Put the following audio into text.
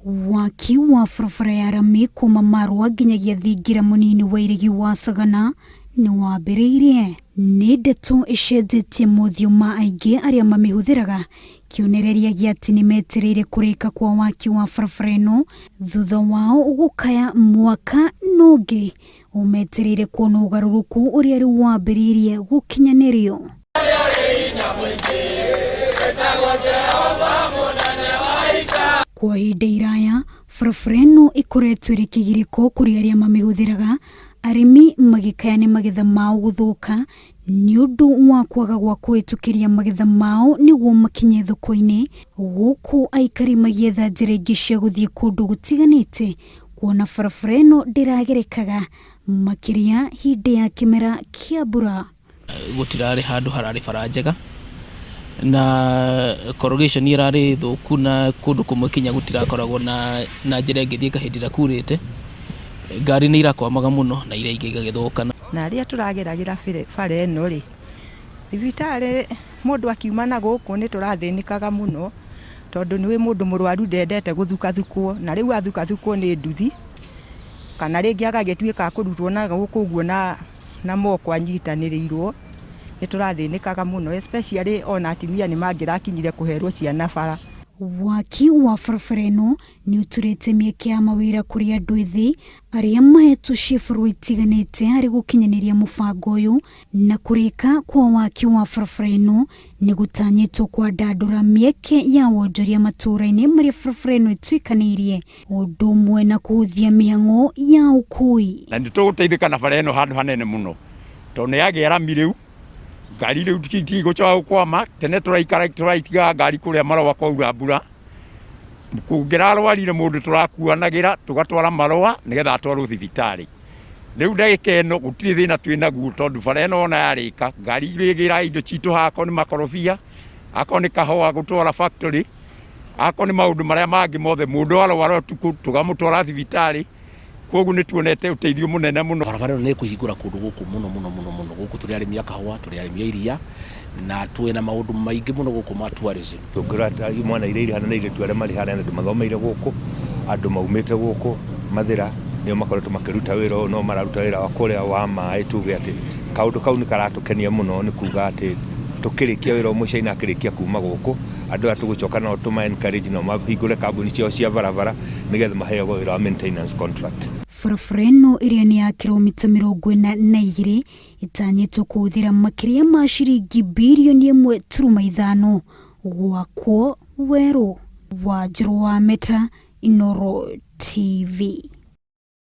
Waki wa barabara ya Rami kuma Marua nginyagia thingira munini wa irigi wa Sagana ni wambiriirie. Ni ndeto icenjetie mothiũ ma aingĩ arĩa mamĩhũthĩraga, kĩonereria gĩa atĩ nĩmetereire kũrĩka kwa waki wa barabara ĩno thutha wao gũkaya mwaka nũngĩ ũmetereire kuona ũgarũrũku ũrĩa rĩu wambĩrĩirie gũkinyanĩrio. Kwa ihinda iraya barabara ĩno ĩkoretwo ĩrĩ kĩgirĩko kũrĩ arĩa mamĩhũthĩraga, arĩmi magĩkaya nĩ magetha mao gũthũka nĩ ũndũ wa kwaga gwa kũhĩtũkĩria magetha mao nĩguo makinye thoko-inĩ, gũkũ aikari magĩetha njĩra ingĩ cia gũthiĩ kũndũ gũtiganĩte kuona barabara ĩno ndĩragerekaga makĩria hĩndĩ ya kĩmera kĩa mbura. Gũtirarĩ handũ hararĩ bara njega na corrugation irarĩ thũku na kũndũ kũmwe kinya gũtirakoragwo na njĩra ĩngĩthiĩka hĩndĩ ĩrĩa kurĩte. Ngari nĩ irakwamaga mũno na iria ingĩ igagĩthũka. Na arĩa tũrageragĩra bara ĩno rĩ, thibitarĩ mũndũ akiuma na gũkũ nĩ tũrathĩnĩkaga mũno tondũ nĩ mũndũ mũrwaru ndendete gũthukathukwo, na rĩu athukathukwo nĩ nduthi kana rĩngĩ agagĩtuĩka kũrutwo na gũkũ ũguo na moko anyitanĩrĩirwo. Nĩ tũrathĩnĩkaga mũno especially ona atumia nĩ mangĩrakinyire kũherwo ciana bara. Waki wa barabara ĩno nĩ ũturĩte mĩeke ya mawĩra kũrĩ andũ ethĩ arĩa mahetwo ciĩbarua itiganĩte harĩ gũkinyanĩria mũbango ũyũ, na kũrĩka kwa waki wa barabara ĩno nĩ gũtanyĩtwo kwandandũra mĩeke ya wonjoria matũũra-inĩ marĩa barabara ĩno ĩtuĩkanĩirie, ũndũ ũmwe na kũhũthia mĩhang'o ya ũkui. Na nĩ tũgũteithĩka na bara ĩno handũ hanene mũno tondũ nĩ yagĩa rami rĩu, ngari rĩu tigũcoka gũkwama. Tene tũraitiga ngari kũrĩa marũa kwaura mbura, kũngĩrarwarire mũndũ tũrakuanagĩra tũgatwara marũa nĩgetha atwarwo thibitarĩ. Rĩu ndagĩka ĩno gũtirĩ thĩna twĩnaguo tondũ bara ĩno ona yarĩka, ngari irĩgĩra indo citũ hako nĩ makorobia, ako nĩ kahũa gũtwara factory, ako nĩ maũndũ marĩa mangĩ mothe. Mũndũ arwara ũtukũ tũgamũtwara thibitarĩ. Koguo nĩ tuonete ũteithio mũnene mũno. Barabara ĩno nĩ kũhingũra kũndũ gũkũ mũno gũkũ tũrĩ arĩmi a kahũa, tũrĩ arĩmi a iria na twĩna maũndũ maingĩ mũno gũkũ ma tourism. Tũngĩrora mwana iria ihana na airĩtu arĩa marĩ harĩa andũ mathomeire gũkũ, andũ maumĩte gũkũ Mathĩra nĩo makoretwo makĩruta wĩra ũyũ, no mararuta wĩra wa kũrĩa wa maĩ. Tuge atĩ kaũndũ kau nĩ karatũkenia mũno, nĩ kuga atĩ tũkĩrĩkia wĩra mũico na akĩrĩkia kuma gũkũ, andũ aya tũgũcoka nao tũma encourage nao mahingũre kambuni ciao cia barabara nĩgetha maheagwo wĩra wa maintenance contract. Barabara ĩno ĩrĩa nĩ ya kilomita 42 ĩtanyĩtwo kũhũthĩra makĩria ma ciringi birioni 1.5 gwakwo werũ. Wanjiru wa Meta, Inooro TV.